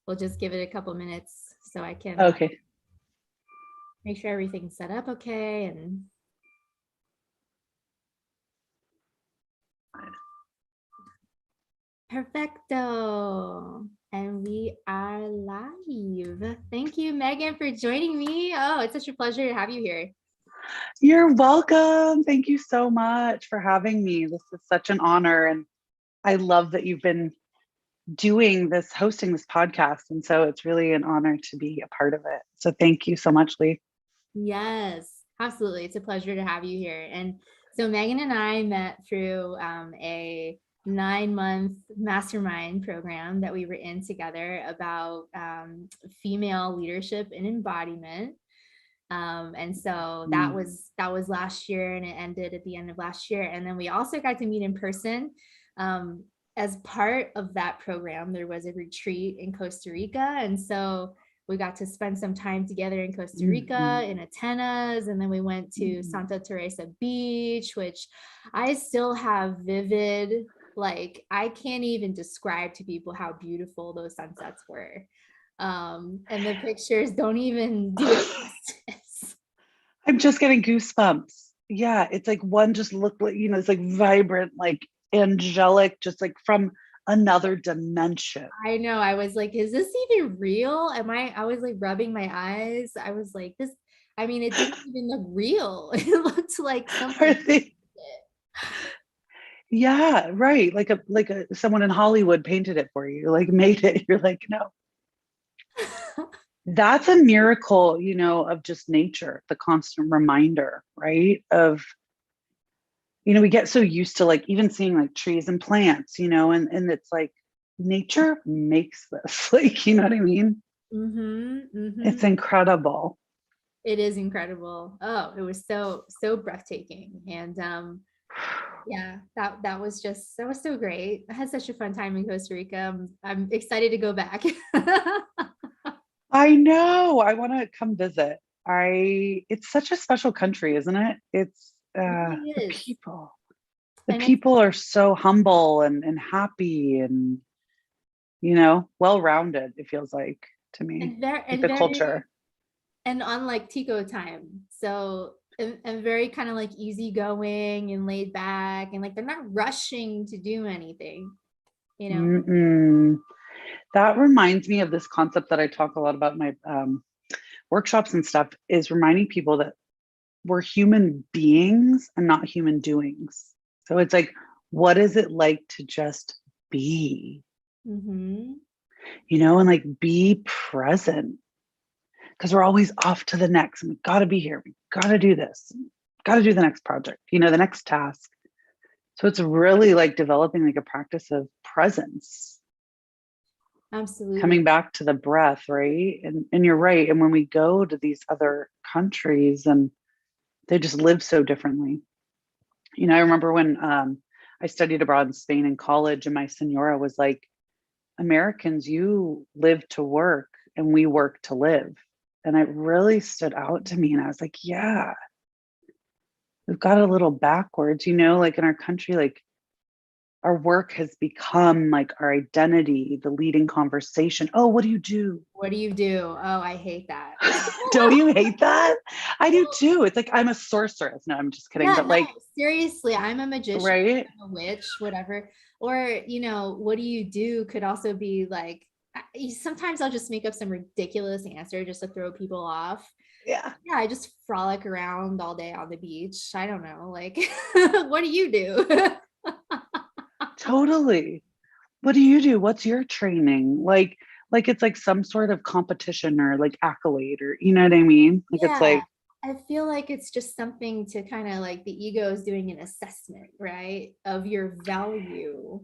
We'll just give it a couple minutes so I can Okay. make sure everything's set up okay. And perfecto. And we are live. Thank you, Megan, for joining me. Oh, it's such a pleasure to have you here. You're welcome. Thank you so much for having me. This is such an honor. And I love that you've been hosting this podcast. And so it's really an honor to be a part of it. So thank you so much, Leigh. Yes, absolutely. It's a pleasure to have you here. And so Megan and I met through a 9-month mastermind program that we were in together about female leadership and embodiment. And so that was last year, and it ended at the end of last year. And then we also got to meet in person. As part of that program, there was a retreat in Costa Rica, and so we got to spend some time together in Costa Rica in Atenas, and then we went to Santa Teresa Beach, which I still have vivid, like I can't even describe to people how beautiful those sunsets were. And the pictures don't even do it justice. I'm just getting goosebumps. Yeah, it's like one just looked like, it's like vibrant, like angelic, just like from another dimension. I know. I was like, is this even real? I was like rubbing my eyes. I was like, this, I mean, it didn't even look real. It looked like Are somebody. they? Yeah, right. Like a someone in Hollywood painted it for you, like made it. You're like, no. That's a miracle, of just nature, the constant reminder, right? Of, we get so used to like even seeing like trees and plants, and it's like nature makes this, like, you know what I mean? It's Mm-hmm. incredible. It is incredible. Oh, it was so breathtaking. And yeah, that was so great. I had such a fun time in Costa Rica. I'm excited to go back. I know. I want to come visit. It's such a special country, isn't it? It's It really the is. people. The And it's people are so humble and happy and, well-rounded, it feels like to me. and very Like and the very culture. and unlike Tico time. So and very kind of like easygoing and laid back, and like they're not rushing to do anything, you know. Mm-mm. That reminds me of this concept that I talk a lot about in my workshops and stuff, is reminding people that we're human beings and not human doings. So it's like, what is it like to just be, Mm-hmm. and like be present? Because we're always off to the next, and we got to be here. We got to do this, got to do the next project, the next task. So it's really like developing like a practice of presence, Absolutely. coming back to the breath, right? And you're right. And when we go to these other countries, and they just live so differently. I remember when I studied abroad in Spain in college, and my senora was like, Americans, you live to work and we work to live. And it really stood out to me. And I was like, yeah, we've got a little backwards, like in our country, like our work has become like our identity, the leading conversation. Oh, what do you do? What do you do? Oh, I hate that. Don't you hate that? I do too. It's like I'm a sorceress. No, I'm just kidding. Yeah, But no, like, seriously, I'm a magician, right? I'm a witch, whatever. Or, what do you do could also be like, sometimes I'll just make up some ridiculous answer just to throw people off. Yeah, Yeah, I just frolic around all day on the beach. I don't know, like, what do you do? totally. What do you do? What's your training? Like it's like some sort of competition or like accolade, or you know what I mean? Like it's Yeah, like, I feel like it's just something to kind of like the ego is doing an assessment, right, of your value.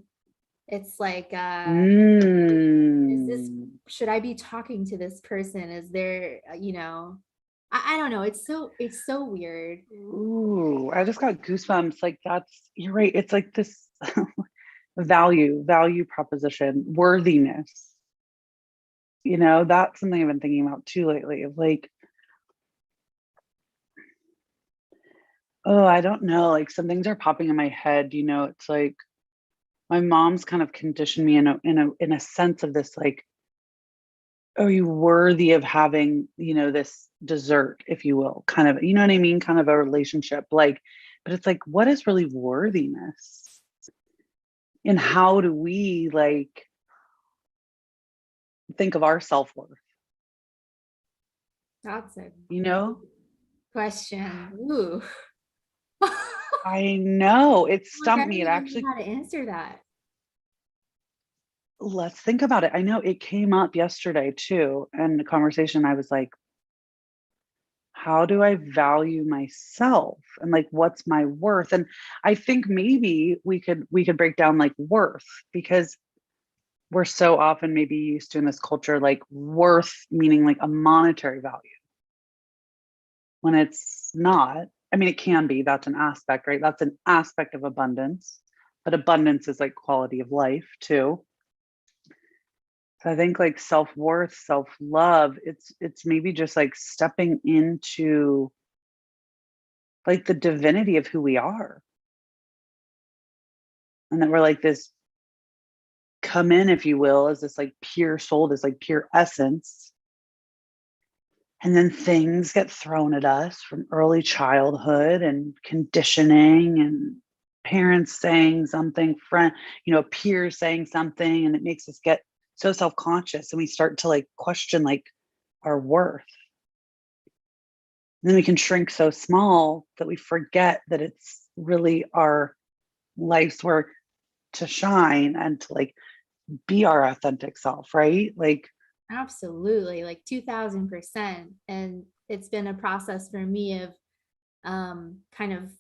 It's like, is this, mm. should I be talking to this person? Is there, I don't know. It's so weird. Ooh, I just got goosebumps. Like you're right. It's like this value proposition, worthiness. That's something I've been thinking about too lately, of like, oh, I don't know. Like some things are popping in my head, it's like, my mom's kind of conditioned me in a sense of this, like, are you worthy of having, this dessert, if you will, kind of, you know what I mean? Kind of a relationship. Like, but it's like, what is really worthiness? And how do we like think of our self-worth? That's a You great know? question. Ooh. I know it Like, I stumped don't me. It even know actually, how to answer that. let's think about it. I know it came up yesterday too. And the conversation, I was like, how do I value myself? And like, what's my worth? And I think maybe we could break down like worth, because we're so often maybe used to in this culture, like worth meaning like a monetary value when it's not. I mean, it can be, that's an aspect, right? That's an aspect of abundance, but abundance is like quality of life too. So I think like self-worth, self-love, it's maybe just like stepping into like the divinity of who we are. And that we're like this come in, if you will, as this like pure soul, this like pure essence. And then things get thrown at us from early childhood and conditioning and parents saying something, peers saying something, and it makes us get so self-conscious and we start to like question like our worth. And then we can shrink so small that we forget that it's really our life's work to shine and to like be our authentic self, right? Like, Absolutely, like 2000%. And it's been a process for me of kind of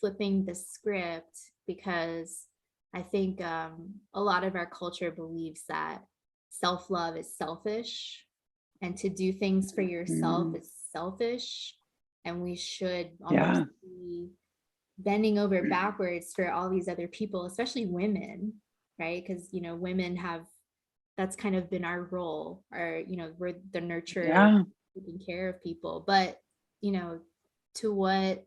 flipping the script, because I think a lot of our culture believes that self-love is selfish, and to do things for yourself mm, is selfish, and we should almost yeah, be bending over backwards for all these other people, especially women, right? Because women have, that's kind of been our role, or we're the nurturers, yeah, taking care of people. But you know to what,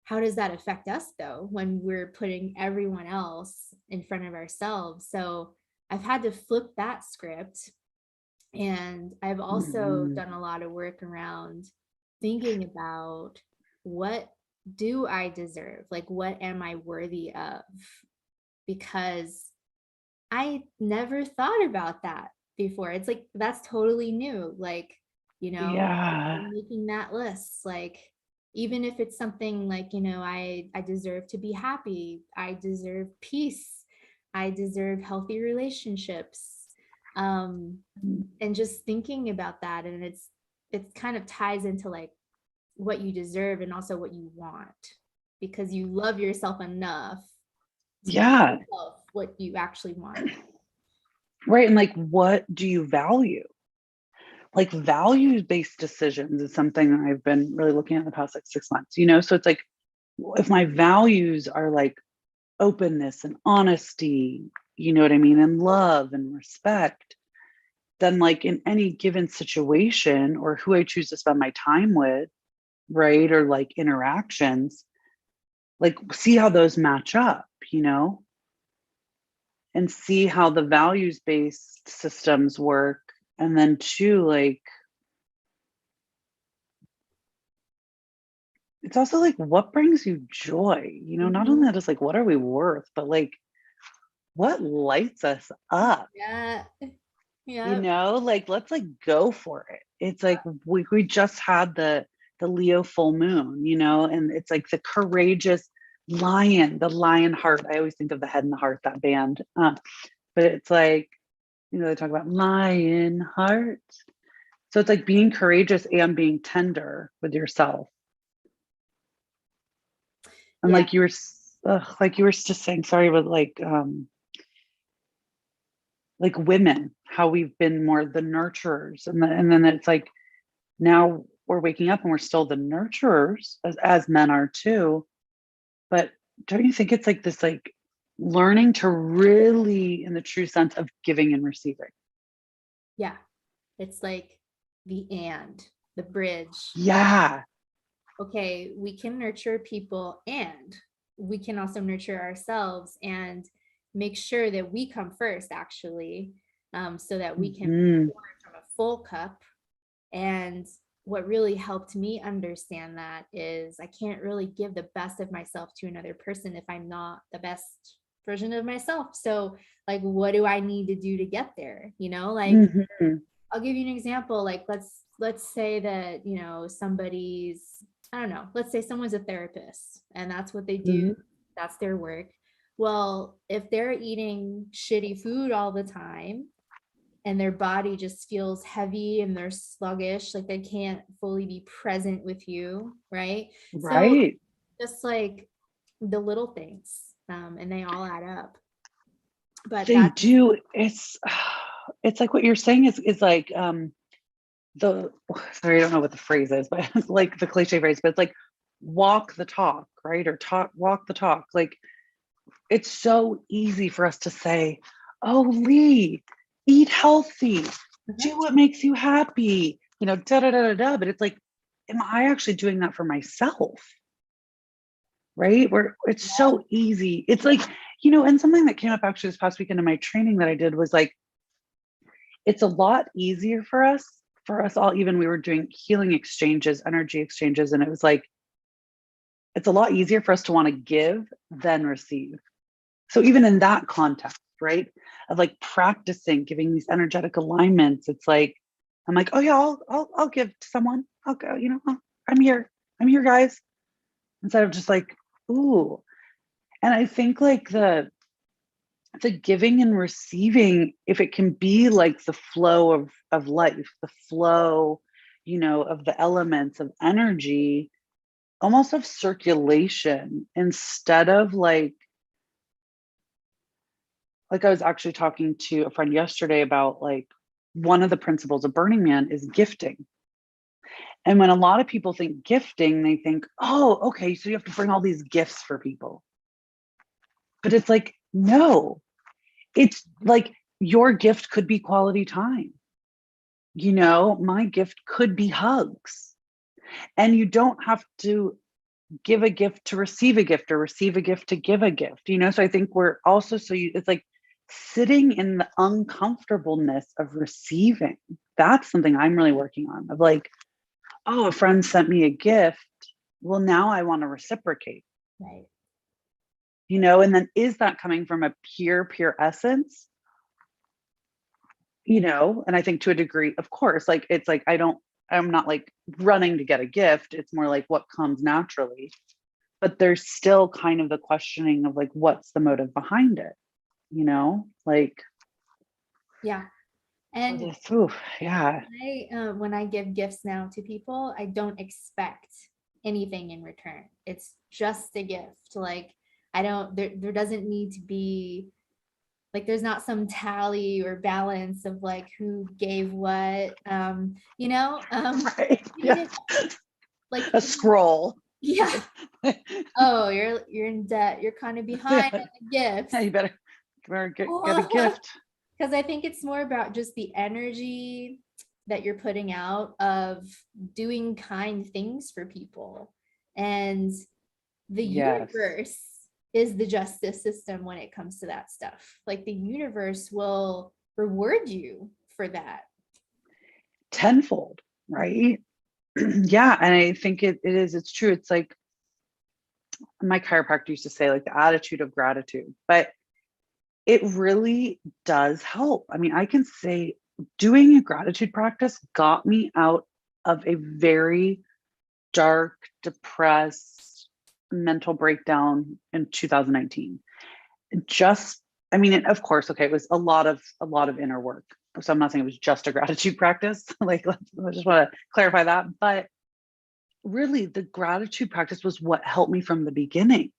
how does that affect us though, when we're putting everyone else in front of ourselves? So I've had to flip that script. And I've also mhm, done a lot of work around thinking about, what do I deserve? Like, what am I worthy of? Because I never thought about that before. It's like, that's totally new. Like, yeah, making that list, like, even if it's something like, I deserve to be happy, I deserve peace, I deserve healthy relationships. Um, mm, and just thinking about that, and it's kind of ties into like what you deserve and also what you want, because you love yourself enough to give yeah, yourself what you actually want. right. And like, what do you value? Like, values-based decisions is something that I've been really looking at in the past like 6 months, So it's like, if my values are like openness and honesty, you know what I mean, and love and respect, then like in any given situation or who I choose to spend my time with, right? Or like interactions, like see how those match up, you know, and see how the values based systems work. And then two, like, it's also like what brings you joy, not only Mhm. that is like what are we worth, but like what lights us up, Yeah. Yeah. like let's like go for it. It's like we just had the Leo full moon, and it's like the courageous lion, the lion heart. I always think of the head and the heart, that band. But it's like, they talk about lion heart. So it's like being courageous and being tender with yourself. And Yeah. like you were just saying, sorry, with like women, how we've been more the nurturers, and then it's like now we're waking up and we're still the nurturers as men are too. But don't you think it's like this, like learning to really, in the true sense of giving and receiving? Yeah. It's like the bridge. Yeah. Okay, we can nurture people, and we can also nurture ourselves. And make sure that we come first, actually, so that we can Mhm. pour from a full cup. And what really helped me understand that is I can't really give the best of myself to another person if I'm not the best version of myself. So, like, what do I need to do to get there? Like, Mhm. I'll give you an example. Like, let's say that, somebody's, I don't know, let's say someone's a therapist and that's what they do. Mhm. That's their work. Well, if they're eating shitty food all the time and their body just feels heavy and they're sluggish, like they can't fully be present with you, right? So Right. just like the little things, and they all add up. But They that's do. It's like what you're saying is like the sorry, I don't know what the phrase is, but it's like the cliche phrase, but it's like walk the talk, right? Or walk the talk. Like it's so easy for us to say, oh, Leigh, eat healthy, uh-huh. do what makes you happy, da da da da da. But it's like, am I actually doing that for myself? Right? Where it's so easy. It's like, and something that came up actually this past weekend in my training that I did was like, it's a lot easier for us all, even we were doing healing exchanges, energy exchanges, and it was like, it's a lot easier for us to want to give than receive. So even in that context, right, of like practicing giving these energetic alignments, it's like I'm like, oh yeah, I'll give to someone. I'll go, I'm here, guys. Instead of just like, ooh. And I think like the giving and receiving, if it can be like the flow of life, the flow, of the elements of energy, almost of circulation, instead of like I was actually talking to a friend yesterday about like one of the principles of Burning Man is gifting. And when a lot of people think gifting, they think, oh, okay, so you have to bring all these gifts for people. But it's like, no, it's like your gift could be quality time. My gift could be hugs. And you don't have to give a gift to receive a gift or receive a gift to give a gift. So I think we're also it's like sitting in the uncomfortableness of receiving. That's something I'm really working on, of like, oh, a friend sent me a gift. Well, now I want to reciprocate, right. and then is that coming from a pure essence? And I think to a degree, of course, like it's like I'm not like running to get a gift. It's more like what comes naturally. But there's still kind of the questioning of like, what's the motive behind it? Like, Yeah. And oof, yeah. when I give gifts now to people, I don't expect anything in return. It's just a gift. Like, I don't, there doesn't need to be, like, there's not some tally or balance of like who gave what, Right. even Yeah. if, like, A scroll. yeah. Oh, you're in debt. You're kind of behind Yeah. in the gifts. You better get a gift. Because I think it's more about just the energy that you're putting out of doing kind things for people. And the Yes. universe is the justice system when it comes to that stuff. Like, the universe will reward you for that. Tenfold, right? Yeah. And I think it's true. It's like my chiropractor used to say, like the attitude of gratitude, but it really does help. I mean, I can say doing a gratitude practice got me out of a very dark, depressed mental breakdown in 2019. Just, I mean, of course, okay, it was a lot of inner work. So I'm not saying it was just a gratitude practice. Like, I just want to clarify that. But really, the gratitude practice was what helped me from the beginning.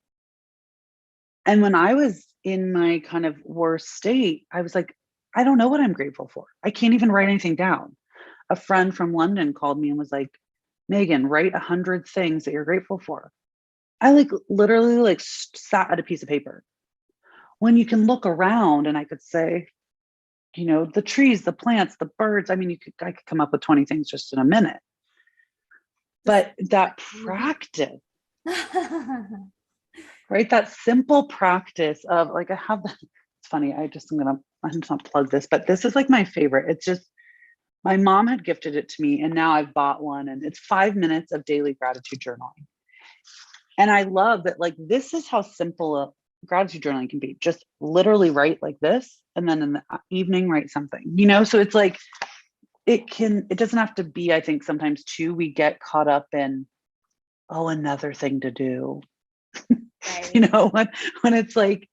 And when I was in my kind of worst state, I was like, I don't know what I'm grateful for. I can't even write anything down. A friend from London called me and was like, Megan, write 100 things that you're grateful for. I like literally like sat at a piece of paper. When you can look around and I could say, the trees, the plants, the birds. I mean, I could come up with 20 things just in a minute. But that practice, right? That simple practice of like, I have it's funny. I'm just gonna plug this, but this is like my favorite. It's just my mom had gifted it to me, and now I've bought one, and it's 5 minutes of daily gratitude journaling. And I love that, like, this is how simple a gratitude journaling can be. Just literally write like this, and then in the evening, write something, So it's like, it doesn't have to be, I think sometimes too, we get caught up in, oh, another thing to do, Right. when it's like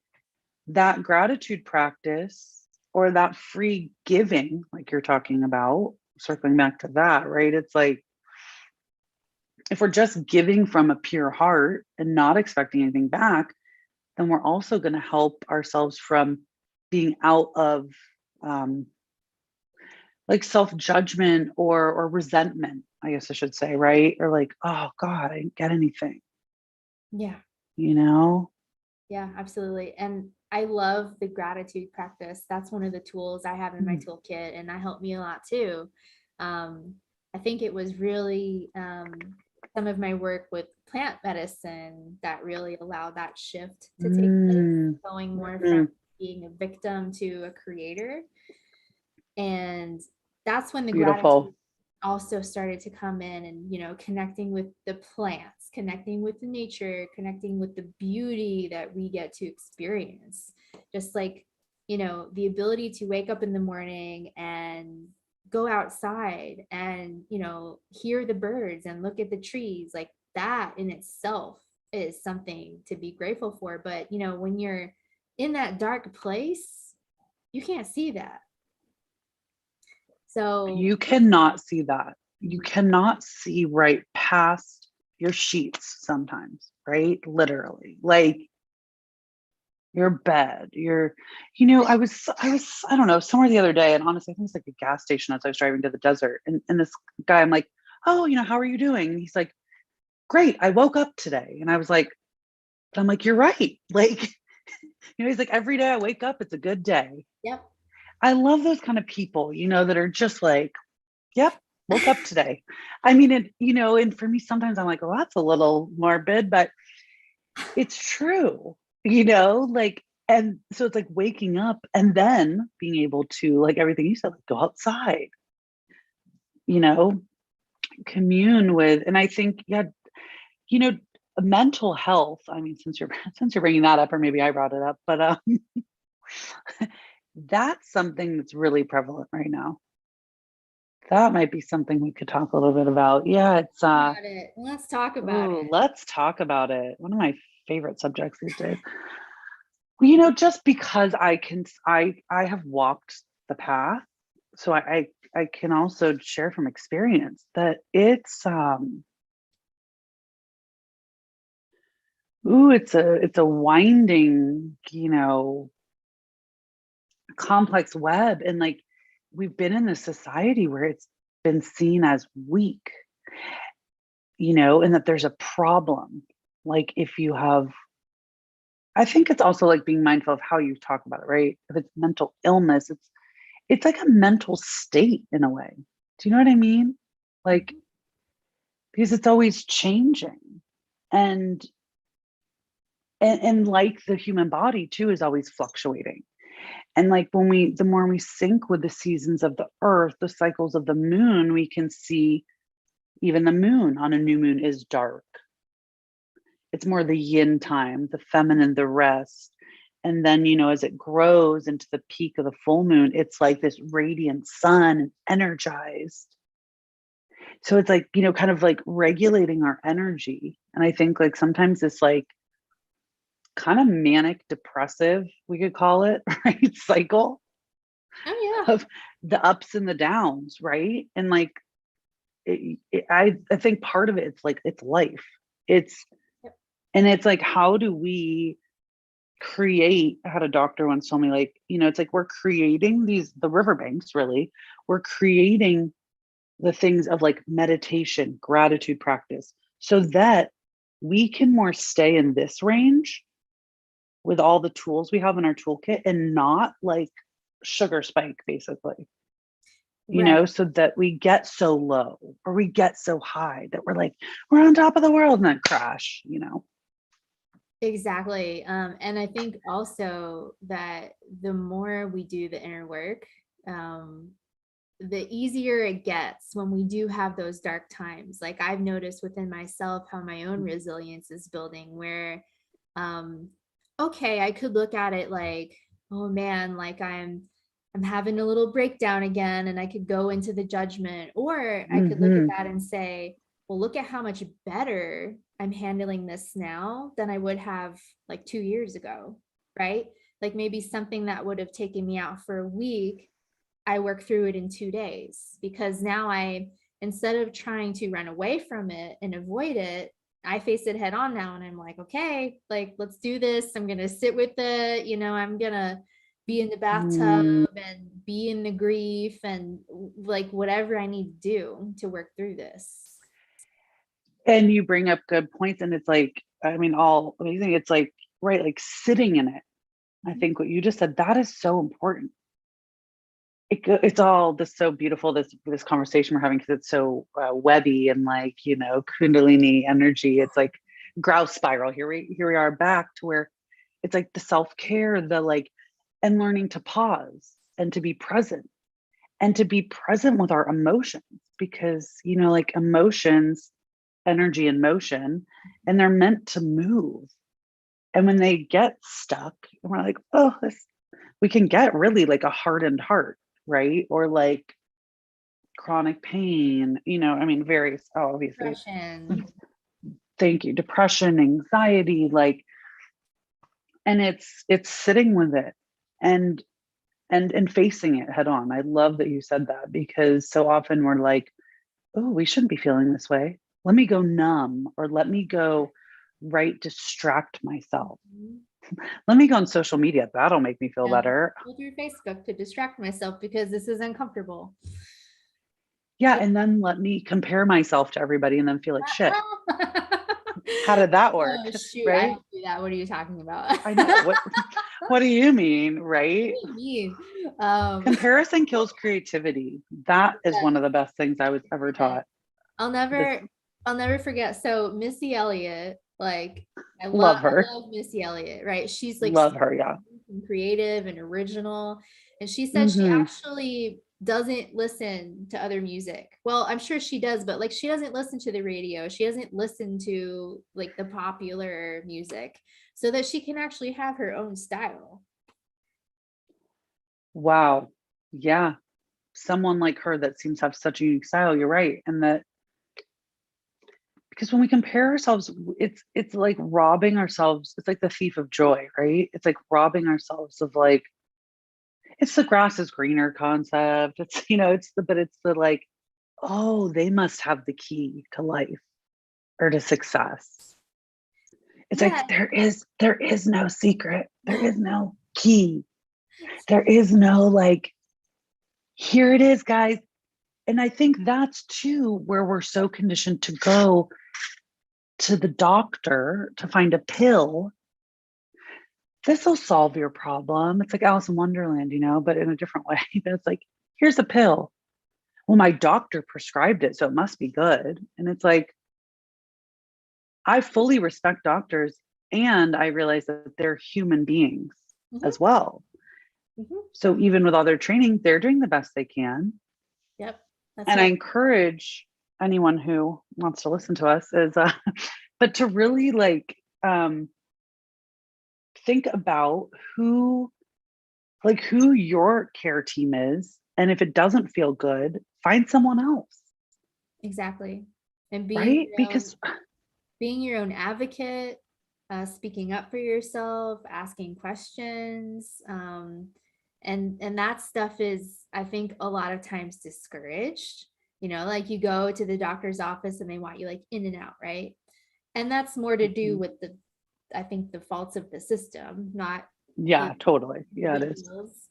that gratitude practice or that free giving, like you're talking about, circling back to that, right? It's like, if we're just giving from a pure heart and not expecting anything back, then we're also going to help ourselves from being out of like self-judgment or resentment, I guess I should say, right? Or like, oh God, I didn't get anything, Yeah. you know? Yeah, absolutely. And I love the gratitude practice. That's one of the tools I have in my Mm. toolkit, and that helped me a lot too. I think it was really some of my work with plant medicine that really allowed that shift to take place, Mm. going more from Mm. being a victim to a creator. And that's when the gratitude Beautiful. also started to come in, and connecting with the plants, connecting with the nature, connecting with the beauty that we get to experience. Just like the ability to wake up in the morning and go outside and hear the birds and look at the trees, like that in itself is something to be grateful for. But when you're in that dark place, you can't see that. So You cannot see that. You cannot see right past your sheets sometimes, right? Literally. Like your bed, I don't know, somewhere the other day, and honestly, I think it's like a gas station as I was driving to the desert. And this guy, I'm like, oh, how are you doing? And he's like, great, I woke up today. And I was like, but I'm like, you're right. Like, he's like, every day I wake up, it's a good day. yep. I love those kind of people, that are just like, yep, woke up today. I mean, and for me, sometimes I'm like, well, that's a little morbid, but it's true, like, and so it's like waking up and then being able to, like everything you said, like go outside, you know, commune with, and I think, yeah, you know, mental health. I mean, since you're bringing that up, or maybe I brought it up, but that's something that's really prevalent right now. That might be something we could talk a little bit about. Yeah, it's About it. Let's talk about oh, it. let's talk about it. One of my favorite subjects these days. Just because I have walked the path, so I can also share from experience that it's a winding, complex web. And like, we've been in this society where it's been seen as weak, and that there's a problem. Like, if you have, I think it's also like being mindful of how you talk about it, right? If it's mental illness, it's like a mental state in a way. Do you know what I mean? Like, because it's always changing. And and like the human body too is always fluctuating. And like, the more we sync with the seasons of the earth, the cycles of the moon, we can see even the moon on a new moon is dark. It's more the yin time, the feminine, the rest. And then, as it grows into the peak of the full moon, it's like this radiant sun, energized. So it's like, kind of like regulating our energy. And I think like sometimes it's like kind of manic depressive, we could call it, right? Cycle Oh yeah. of the ups and the downs, right? And like, I think part of it, it's like, it's life. It's, Yep. and it's like, how do we create, I had a doctor once told me, like, it's like we're creating the riverbanks, really. We're creating the things of like meditation, gratitude practice, so that we can more stay in this range with all the tools we have in our toolkit, and not like sugar spike, basically, Right. so that we get so low or we get so high that we're like, we're on top of the world, and then crash. Exactly. And I think also that the more we do the inner work, um, the easier it gets when we do have those dark times. Like I've noticed within myself how my own resilience is building where, um, okay, I could look at it like, oh man, like I'm having a little breakdown again, and I could go into the judgment, or I could look at Hmm. that and say, well, look at how much better I'm handling this now than I would have like 2 years ago, right? Like maybe something that would have taken me out for a week, I work through it in 2 days because now instead of trying to run away from it and avoid it, I face it head on now. And I'm like, okay, like, let's do this. I'm going to sit with it. I'm going to be in the bathtub Mm. and be in the grief and like whatever I need to do to work through this. And you bring up good points, and it's like, I mean, all amazing. It's like, right, like sitting in it. I think what you just said, that is so important. It's all this so beautiful, this conversation we're having, because it's so webby and like, kundalini energy. It's like grouse spiral. Here we are back to where it's like the self-care, the like, and learning to pause and to be present, and to be present with our emotions, because like emotions, energy and motion, and they're meant to move. And when they get stuck, and we're like, oh, we can get really like a hardened heart, right? Or like chronic pain, I mean, various, obviously, Depression. thank you, depression, anxiety, like, and it's sitting with it, and and facing it head on. I love that you said that, because so often we're like, oh, we shouldn't be feeling this way. Let me go numb, or let me go, right, distract myself. Mhm. Let me go on social media. That'll make me feel Yeah. better. Go through Facebook to distract myself because this is uncomfortable. Yeah. And then let me compare myself to everybody and then feel like shit. How did that work? Oh shoot, I Right. don't do that. What are you talking about? I know. What do you mean? Right. What do you mean? Um, Comparison kills creativity. That is one of the best things I was ever yeah. taught. I'll This never, I'll never forget. So Missy Elliott, like love I her. love Missy Elliott, right? She's like Love her. Yeah. creative and original. And she said she Hmm. actually doesn't listen to other music. Well, I'm sure she does, but like she doesn't listen to the radio. She doesn't listen to like the popular music so that she can actually have her own style. Wow. Yeah. Someone like her that seems to have such a unique style. You're right. And that, because when we compare ourselves, it's like robbing ourselves. It's like the thief of joy, right? It's like robbing ourselves of like, it's the grass is greener concept. It's, it's the like, oh, they must have the key to life or to success. It's Yeah. like there is no secret. There is no key. There is no like, here it is, guys. And I think that's too where we're so conditioned to go to the doctor to find a pill. This will solve your problem. It's like Alice in Wonderland, but in a different way. But it's like, here's a pill. Well, my doctor prescribed it, so it must be good. And it's like, I fully respect doctors, and I realize that they're human beings Mhm, as well. mhm. So even with all their training, they're doing the best they can. Yep. That's And I right. encourage anyone who wants to listen to us is, but to really like think about who your care team is. And if it doesn't feel good, find someone else, Exactly. And right? Because being your own advocate, speaking up for yourself, asking questions, and that stuff is, I think, a lot of times discouraged. Like you go to the doctor's office and they want you like in and out, right? And that's more to do with I think, the faults of the system, not yeah, totally. Yeah, it is. individuals.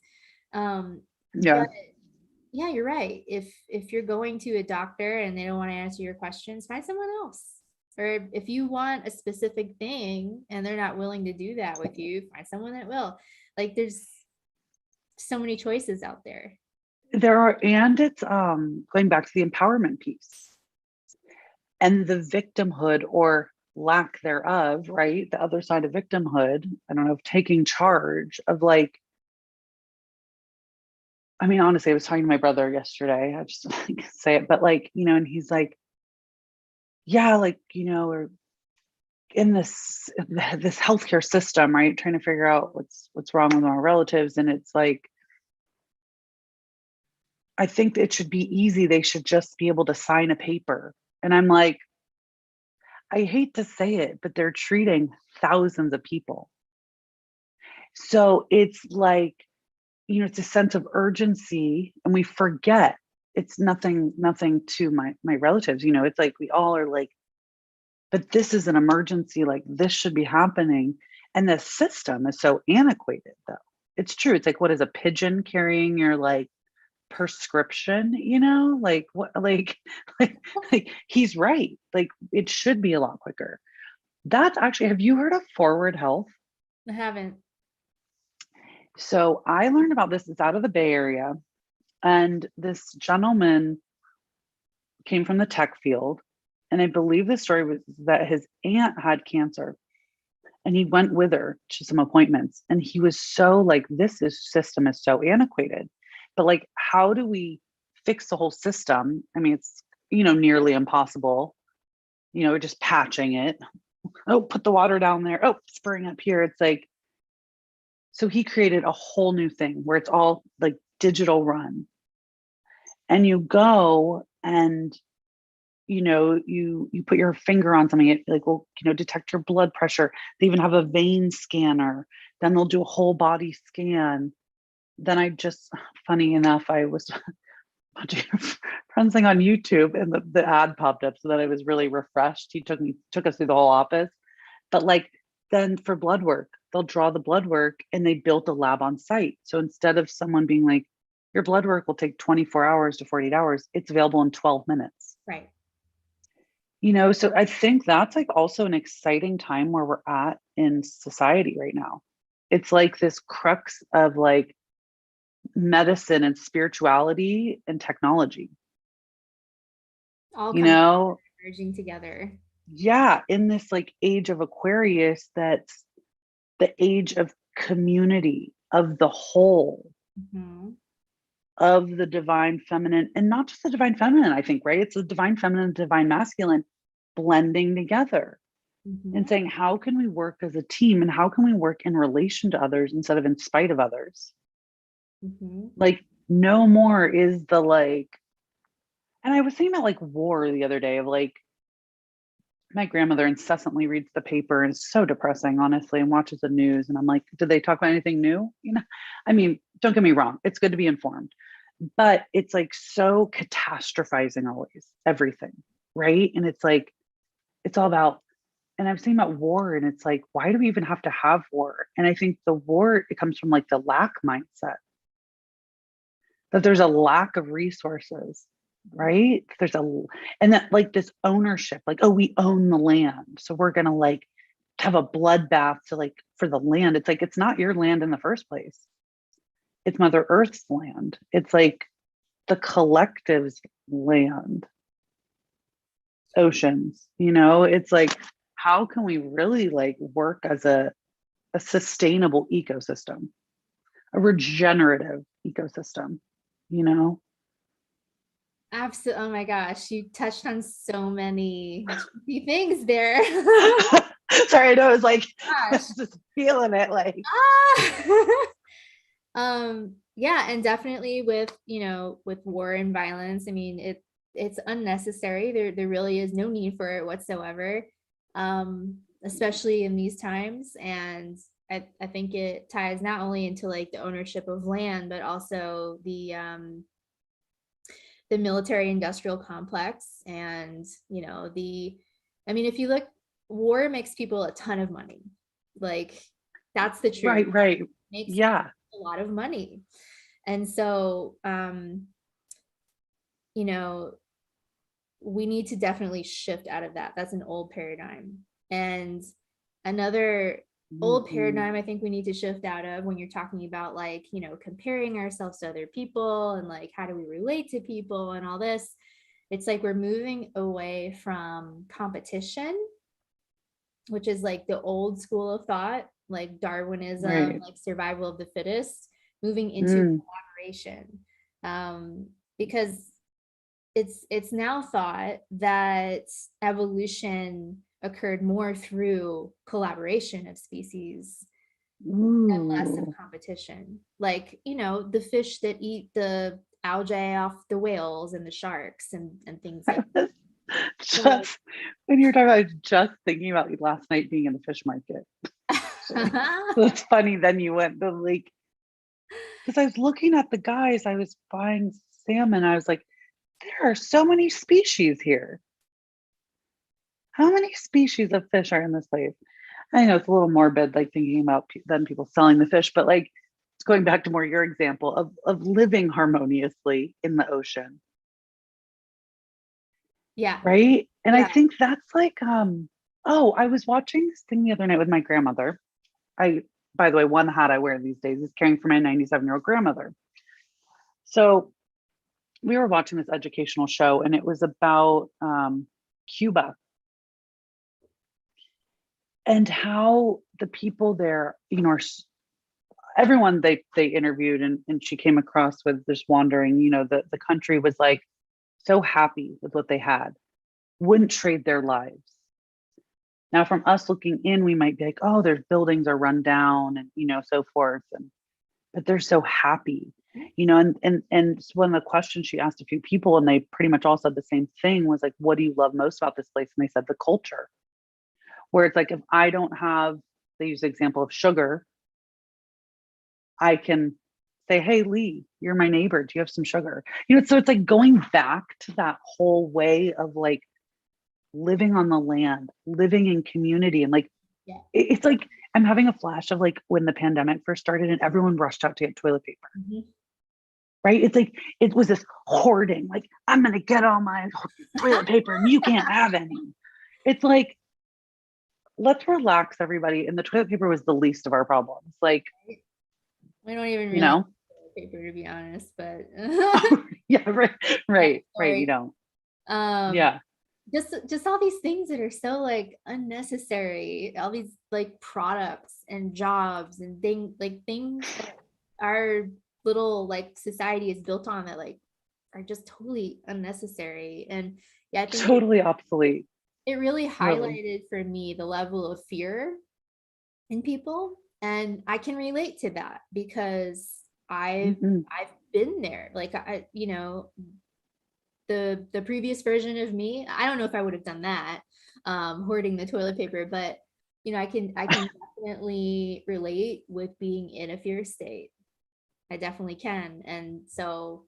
Um, Yeah. but yeah, you're right. If you're going to a doctor and they don't want to answer your questions, find someone else. Or if you want a specific thing and they're not willing to do that with you, find someone that will. Like there's so many choices out there. There are, and it's going back to the empowerment piece and the victimhood, or lack thereof, right? The other side of victimhood, I don't know, of taking charge of like, I mean, honestly, I was talking to my brother yesterday. I just like, say it, but like, and he's like, yeah, like, we're in this healthcare system, right? Trying to figure out what's wrong with our relatives. And it's like, I think it should be easy. They should just be able to sign a paper. And I'm like, I hate to say it, but they're treating thousands of people. So it's like, it's a sense of urgency and we forget it's nothing to my relatives. It's like we all are like, but this is an emergency, like this should be happening. And the system is so antiquated though. It's true. It's like, what is a pigeon carrying your like prescription, like what like he's right. Like it should be a lot quicker. That's actually, have you heard of Forward Health? I haven't. So I learned about this. It's out of the Bay Area. And this gentleman came from the tech field. And I believe the story was that his aunt had cancer and he went with her to some appointments. And he was so like, system is so antiquated. But like, how do we fix the whole system? I mean, it's, nearly impossible, just patching it. Oh, put the water down there. Oh, spraying up here. It's like, so he created a whole new thing where it's all like digital run. And you go and you put your finger on something, it like will detect your blood pressure. They even have a vein scanner. Then they'll do a whole body scan. Then funny enough, I was watching something on YouTube and the ad popped up, so that I was really refreshed. He took us through the whole office. But like, then for blood work, they'll draw the blood work and they built a lab on site. So instead of someone being like, your blood work will take 24 hours to 48 hours, it's available in 12 minutes. Right. So I think that's like also an exciting time where we're at in society right now. It's like this crux of like medicine and spirituality and technology, All you coming know? merging together. Yeah, in this like age of Aquarius, that's the age of community, of the whole, Mm-hmm. of the divine feminine, and not just the divine feminine, I think, right? It's the divine feminine, divine masculine blending together Mm-hmm. and saying, how can we work as a team and how can we work in relation to others instead of in spite of others? Mm-hmm. Like, no more is the like, and I was thinking about like war the other day of like, my grandmother incessantly reads the paper and it's so depressing, honestly, and watches the news. And I'm like, did they talk about anything new? I mean, don't get me wrong, it's good to be informed, but it's like so catastrophizing always, everything, right? And it's like, it's all about, and I'm thinking about war, and it's like, why do we even have to have war? And I think the war, it comes from like the lack mindset, that there's a lack of resources, right? And that like this ownership, like, oh, we own the land. So we're going to like have a bloodbath to like for the land. It's like, it's not your land in the first place. It's Mother Earth's land. It's like the collective's land, oceans, it's like, how can we really like work as a sustainable ecosystem, a regenerative ecosystem, you know? Absolutely. Oh my gosh, you touched on so many juicy things there. Sorry, I know, it was like, I Gosh. was just feeling it like. Ah! Yeah, and definitely with, with war and violence, I mean, it's unnecessary. There really is no need for it whatsoever. Especially in these times. And I think it ties not only into like the ownership of land, but also the military industrial complex. And I mean, if you look, war makes people a ton of money. Like, that's the truth. Right. Makes Yeah. a lot of money. And so you know we need to definitely shift out of that. That's an old paradigm. And another old Mhm. paradigm I think we need to shift out of, when you're talking about like, comparing ourselves to other people and like how do we relate to people and all this, it's like we're moving away from competition which is like the old school of thought, like Darwinism, Right. like survival of the fittest, moving into Mm. collaboration. Because it's now thought that evolution occurred more through collaboration of species and less of Ooh. competition. Like, the fish that eat the algae off the whales and the sharks and things I like was that. just when you were talking, I was just thinking about you last night being in the fish market. So, Actually, so it's funny. Then you went the like because I was looking at the guys. I was buying salmon. I was like, there are so many species here. How many species of fish are in this place? I know it's a little morbid, like thinking about then people selling the fish, but like it's going back to more your example of living harmoniously in the ocean, yeah, right? And I yeah. think that's like, oh, I was watching this thing the other night with my grandmother. I, by the way, one hat I wear these days is caring for my 97-year-old grandmother. So we were watching this educational show, and it was about Cuba and how the people there, are everyone they interviewed, and she came across with this wandering, the country was like so happy with what they had, wouldn't trade their lives. Now from us looking in, we might be like, oh, their buildings are run down and so forth, and but they're so happy, and one of the questions she asked a few people, and they pretty much all said the same thing, was like, what do you love most about this place? And they said the culture, where it's like, if I don't have, they use the example of sugar, I can say, hey, Leigh, you're my neighbor. Do you have some sugar? So it's like going back to that whole way of like living on the land, living in community. And like, Yeah. it's like, I'm having a flash of like when the pandemic first started and everyone rushed out to get toilet paper, Mhm. right? It's like, it was this hoarding, like, I'm going to get all my toilet paper and you can't have any. It's like, let's relax, everybody. And the toilet paper was the least of our problems. Like, We don't even you really know, use toilet paper, to be honest, but yeah, right, right. You sorry. don't. Um, Yeah, just all these things that are so like unnecessary, all these like products and jobs and things that our little like society is built on that like are just totally unnecessary. And yeah, I think totally obsolete. it really Really. highlighted for me the level of fear in people, and I can relate to that because i've Hmm. i've been there. Like, the previous version of me, I don't know if I would have done that, hoarding the toilet paper, but I can definitely relate with being in a fear state. I definitely can. And so,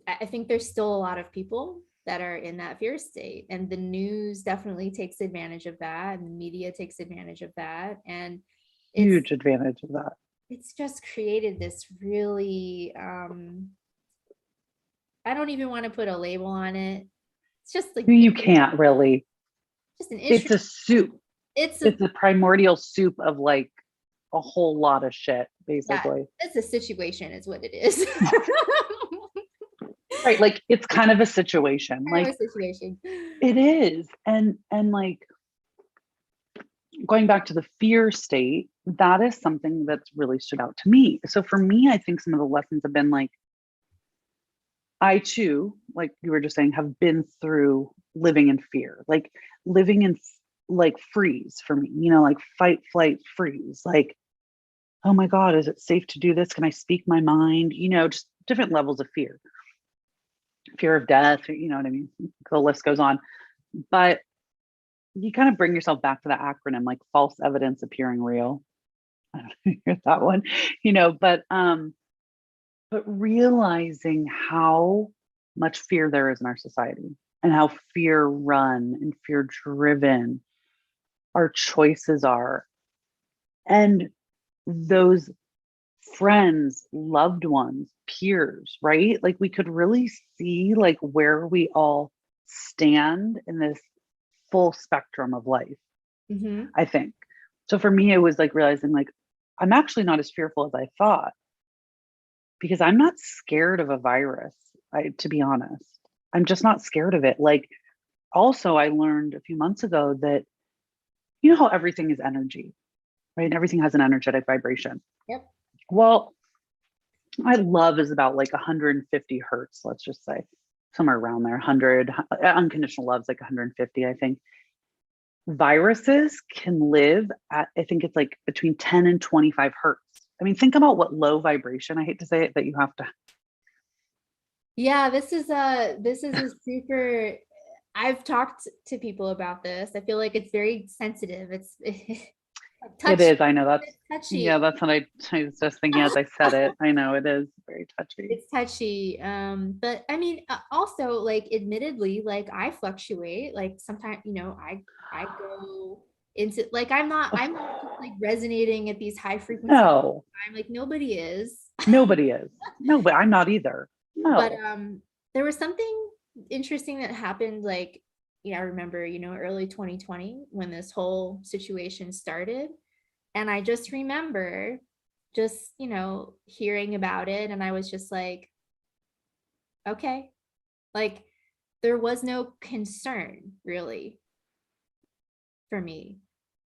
I think there's still a lot of people that are in that fear state, and the news definitely takes advantage of that, and the media takes advantage of that. And it's Huge advantage of that. it's just created this really, I don't even want to put a label on it. It's just like You can't really. just an issue. It's a soup. It's a It's a primordial soup of like a whole lot of shit, Yeah, basically. it's a situation is what it is. Right. Like it's kind of a situation. Kind of Like a situation. it is. And like going back to the fear state, that is something that's really stood out to me. So for me, I think some of the lessons have been like, I too, like you were just saying, have been through living in fear, like living in like freeze for me, like fight, flight, freeze. Like, oh my God, is it safe to do this? Can I speak my mind? Just different levels of fear, fear of death, you know what I mean? The list goes on. But you kind of bring yourself back to that acronym, like false evidence appearing real. I don't know, hear that one, but realizing how much fear there is in our society and how fear run and fear driven our choices are. And those friends, loved ones, peers, right? Like we could really see like where we all stand in this full spectrum of life, Hmm. I think. So for me, it was like realizing like I'm actually not as fearful as I thought because I'm not scared of a virus, to be honest. I'm just not scared of it. Like also I learned a few months ago that you know how everything is energy, right? Everything has an energetic vibration. Yep. Well, my love is about like 150 hertz, let's just say, somewhere around there. 100 unconditional love's like 150, I think. Viruses can live at, I think it's like between 10 and 25 hertz. I mean, think about what low vibration, I hate to say it, that you have to. Yeah, this is a super, I've talked to people about this. I feel like it's very sensitive. It's It touchy. is, I know that's, It's touchy. yeah, that's what I was just thinking as I said it. I know it is very touchy. It's touchy. But I mean, also like admittedly, like I fluctuate. Like sometimes, I go into like I'm not just like resonating at these high frequencies. No, I'm like nobody is. nobody is. No, but I'm not either. But No. there was something interesting that happened like, I remember, early 2020 when this whole situation started. And I just remember just, hearing about it. And I was just like, okay, like there was no concern really for me.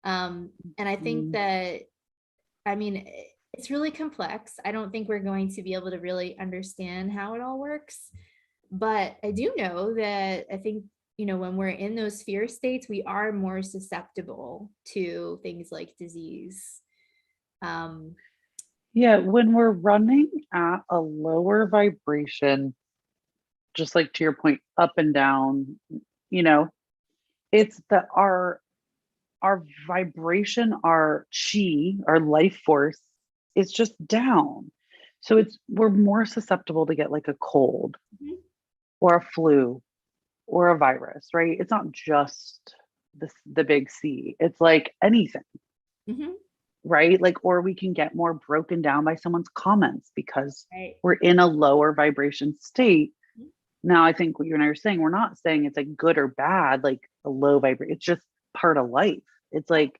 And I think Mm. that, I mean, it's really complex. I don't think we're going to be able to really understand how it all works. But I do know that I think, when we're in those fear states, we are more susceptible to things like disease. Um, Yeah, when we're running at a lower vibration, just like to your point, up and down, you know, it's that our vibration, our chi, our life force is just down. So it's we're more susceptible to get like a cold mhm, or a flu or a virus, right? It's not just the big C. It's like anything, mhm, right? Like, or we can get more broken down by someone's comments because right. we're in a lower vibration state. Mhm, Now, I think what you and I are saying, we're not saying it's like good or bad, like a low vibration. It's just part of life. It's yeah. like,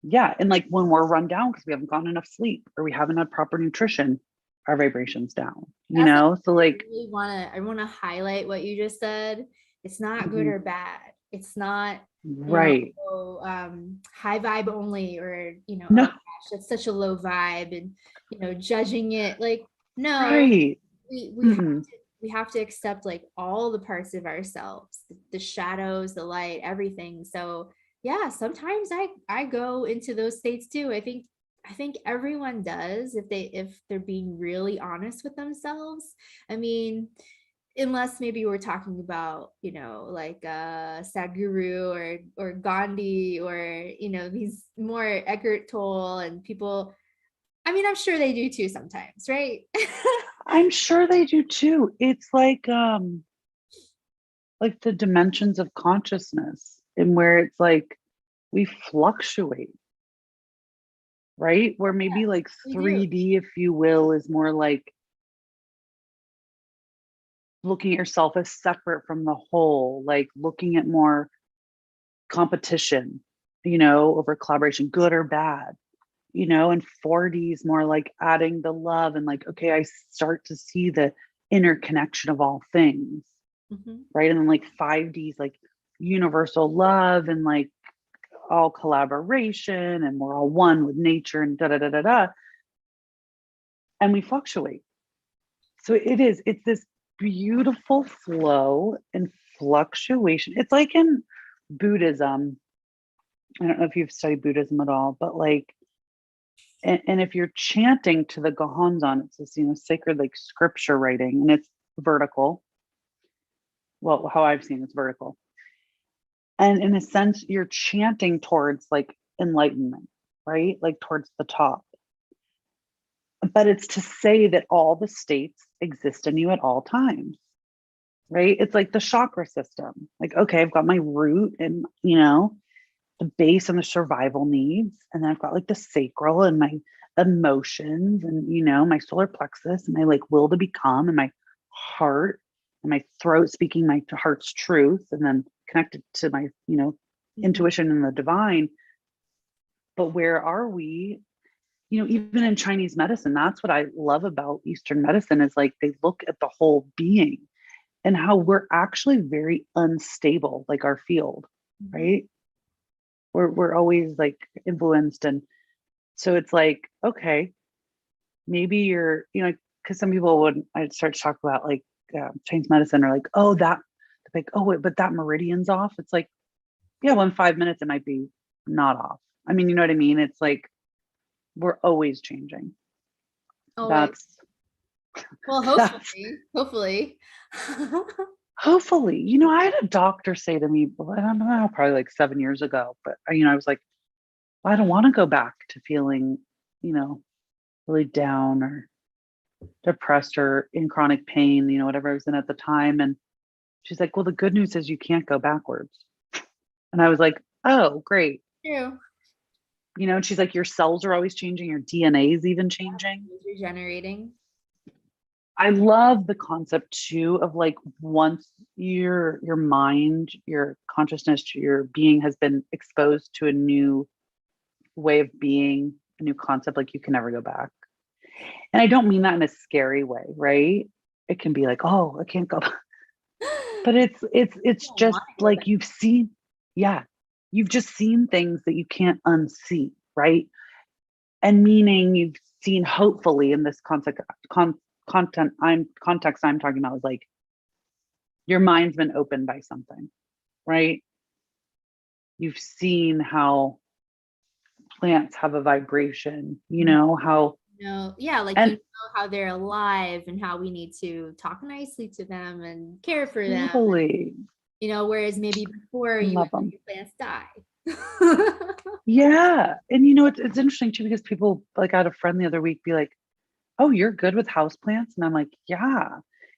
yeah. And like when we're run down because we haven't gotten enough sleep or we haven't had proper nutrition, our vibration's down, you That's know? So like, I want to highlight what you just said. It's not good mhm, or bad. It's not, right. high vibe only, or, oh No, gosh, that's such a low vibe, and, judging it. Like, no, right. we have Hmm. to accept like all the parts of ourselves, the shadows, the light, everything. So yeah, sometimes I go into those states too. I think everyone does if they're being really honest with themselves. I mean, unless maybe we're talking about, like Sadhguru or Gandhi, or these more Eckhart Tolle and people. I mean, I'm sure they do too sometimes, right? I'm sure they do too. It's like the dimensions of consciousness and where it's like we fluctuate, right? Where maybe like We do. 3D, if you will, is more like looking at yourself as separate from the whole, like looking at more competition, over collaboration, good or bad, and 4D is more like adding the love and like, okay, I start to see the interconnection of all things, Mhm. right? And then like 5D is like universal love and like all collaboration and we're all one with nature and da da da da da. And we fluctuate. So it's this beautiful flow and fluctuation. It's like in Buddhism. I don't know if you've studied Buddhism at all, but like, and if you're chanting to the Gohonzon, it's this, sacred like scripture writing and it's vertical. Well, how I've seen it's vertical. And in a sense, you're chanting towards like enlightenment, right? Like towards the top. But it's to say that all the states exist in you at all times, right? It's like the chakra system. Like, okay, I've got my root and, the base and the survival needs. And then I've got like the sacral and my emotions and, my solar plexus and my like will to become and my heart and my throat speaking my heart's truth and then connected to my, Mhm. intuition and the divine. But where are we? Even in Chinese medicine, that's what I love about Eastern medicine is like they look at the whole being and how we're actually very unstable, like our field, Mhm. right? we're always like influenced. And so it's like, okay, maybe you're, because some people would, I'd start to talk about like Chinese medicine, or like, oh, that, like, oh, wait, but that meridian's off. It's like, yeah, well, in 5 minutes, it might be not off. I mean, you know what I mean? It's like, we're always changing. Always. That's, Well, that's hopefully. hopefully, I had a doctor say to me, well, I don't know, probably like 7 years ago, but I was like, I don't want to go back to feeling, really down or depressed or in chronic pain, whatever I was in at the time. And she's like, well, the good news is you can't go backwards. And I was like, oh, great. True. And she's like, your cells are always changing, your DNA is even changing. It's regenerating. I love the concept too of like, once your mind, your consciousness, your being has been exposed to a new way of being, a new concept, like you can never go back. And I don't mean that in a scary way, right? It can be like, oh, I can't go back. But it's don't just want to go back. like you've seen, yeah, you've just seen things that you can't unsee, right? And meaning you've seen, hopefully, in this context I'm talking about, is like your mind's been opened by something, right? You've seen how plants have a vibration, how, Yeah, like and how they're alive and how we need to talk nicely to them and care for them. totally Whereas maybe before you would love let them. your plants die. Yeah. And it's interesting too, because people, like, I had a friend the other week be like, oh, you're good with houseplants? And I'm like, yeah.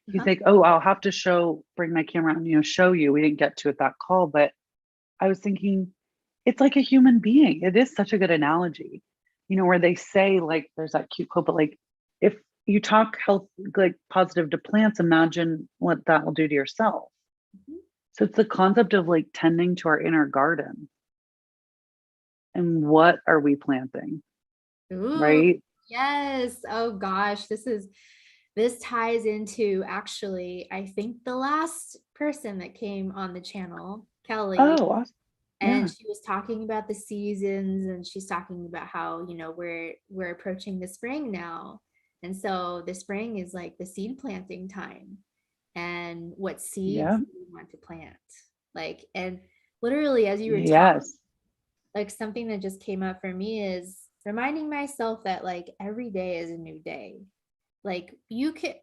He's Uh-huh. like, oh, I'll have to bring my camera and, show you. We didn't get to it that call, but I was thinking, it's like a human being. It is such a good analogy, where they say, like, there's that cute quote, but like, if you talk health, like positive to plants, imagine what that will do to yourself. Mhm. So it's the concept of like tending to our inner garden. And what are we planting? Ooh, Right? yes. Oh gosh, this ties into actually, I think the last person that came on the channel, Kelly, Oh, awesome. and Yeah. she was talking about the seasons, and she's talking about how, we're approaching the spring now. And so the spring is like the seed planting time, and what seeds Yeah. we want to plant. Like, and literally as you were talking, Yes. like something that just came up for me is reminding myself that like every day is a new day. Like you could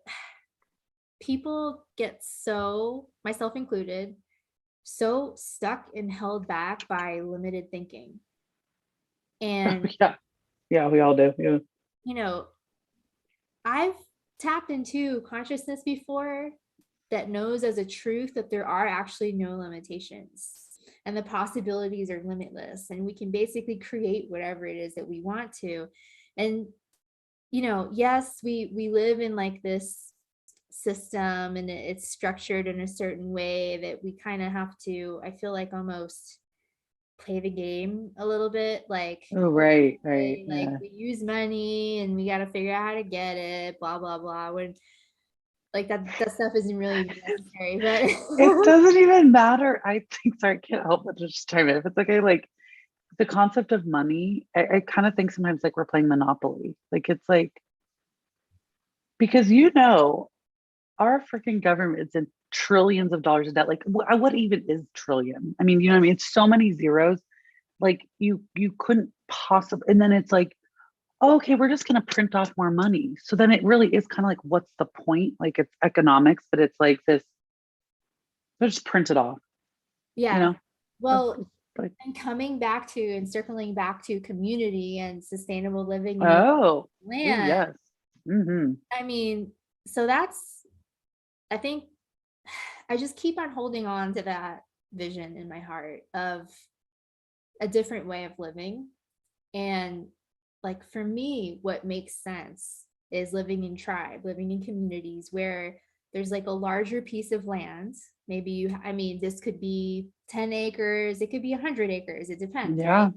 people get so, myself included, so stuck and held back by limited thinking. And, Yeah. Yeah, we all do. Yeah. you know, I've tapped into consciousness before that knows as a truth that there are actually no limitations and the possibilities are limitless, and we can basically create whatever it is that we want to. And yes, we live in like this system, and it's structured in a certain way that we kind of have to, I feel like, almost play the game a little bit, like, Oh, right. Right. okay, like Yeah. we use money and we got to figure out how to get it, blah blah blah, when like that stuff isn't really necessary, It but doesn't even matter. I think, sorry, I can't help but to just chime in if it's okay. Like, the concept of money, I kind of think sometimes like we're playing Monopoly. Like, it's like, because our freaking government is in trillions of dollars of debt. Like, what even is trillion? I mean, you know what I mean? It's so many zeros. Like, you couldn't possibly. And then it's like, oh, okay, we're just going to print off more money. So then it really is kind of like, what's the point? Like, it's economics, but it's like this, let's just print it off, you yeah. know? That's Well, just like, and coming back to and circling back to community and sustainable living and oh, oh, land, yes. Mm-hmm. I mean, so that's, I think, I just keep on holding on to that vision in my heart of a different way of living. And like for me, what makes sense is living in tribe, living in communities where there's like a larger piece of land. Maybe I mean, this could be 10 acres, it could be 100 acres, it depends, right? Yeah.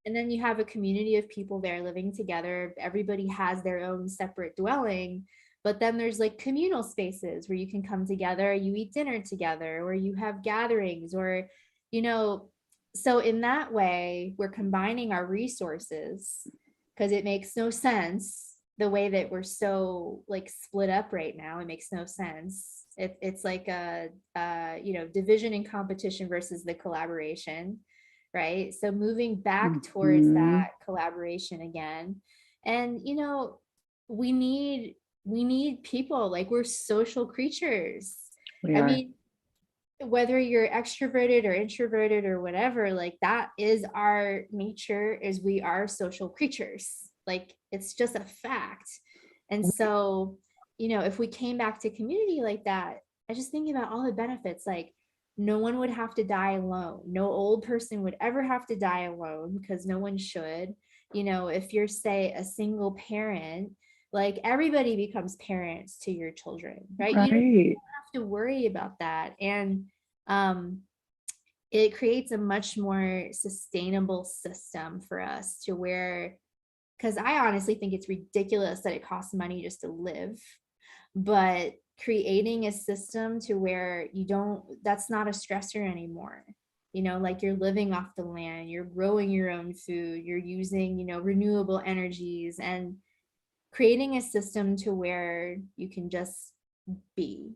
And then you have a community of people there living together. Everybody has their own separate dwelling, but then there's like communal spaces where you can come together, you eat dinner together, or you have gatherings, or, you know, so in that way, we're combining our resources because it makes no sense the way that we're so like split up right now. It makes no sense. It's like division and competition versus the collaboration, right? So moving back towards Mhm. that collaboration again. And we need we need people. Like, we're social creatures. We I are. mean, whether you're extroverted or introverted or whatever, like, that is our nature, is we are social creatures. Like, it's just a fact. And so, if we came back to community like that, I just think about all the benefits. Like, no one would have to die alone. No old person would ever have to die alone, because no one should. If you're, say, a single parent, like, everybody becomes parents to your children, right? You don't Right. have to worry about that. And um, it creates a much more sustainable system for us, to where, because I honestly think it's ridiculous that it costs money just to live, but creating a system to where you don't, that's not a stressor anymore. Like, you're living off the land, you're growing your own food, you're using, renewable energies, and creating a system to where you can just be.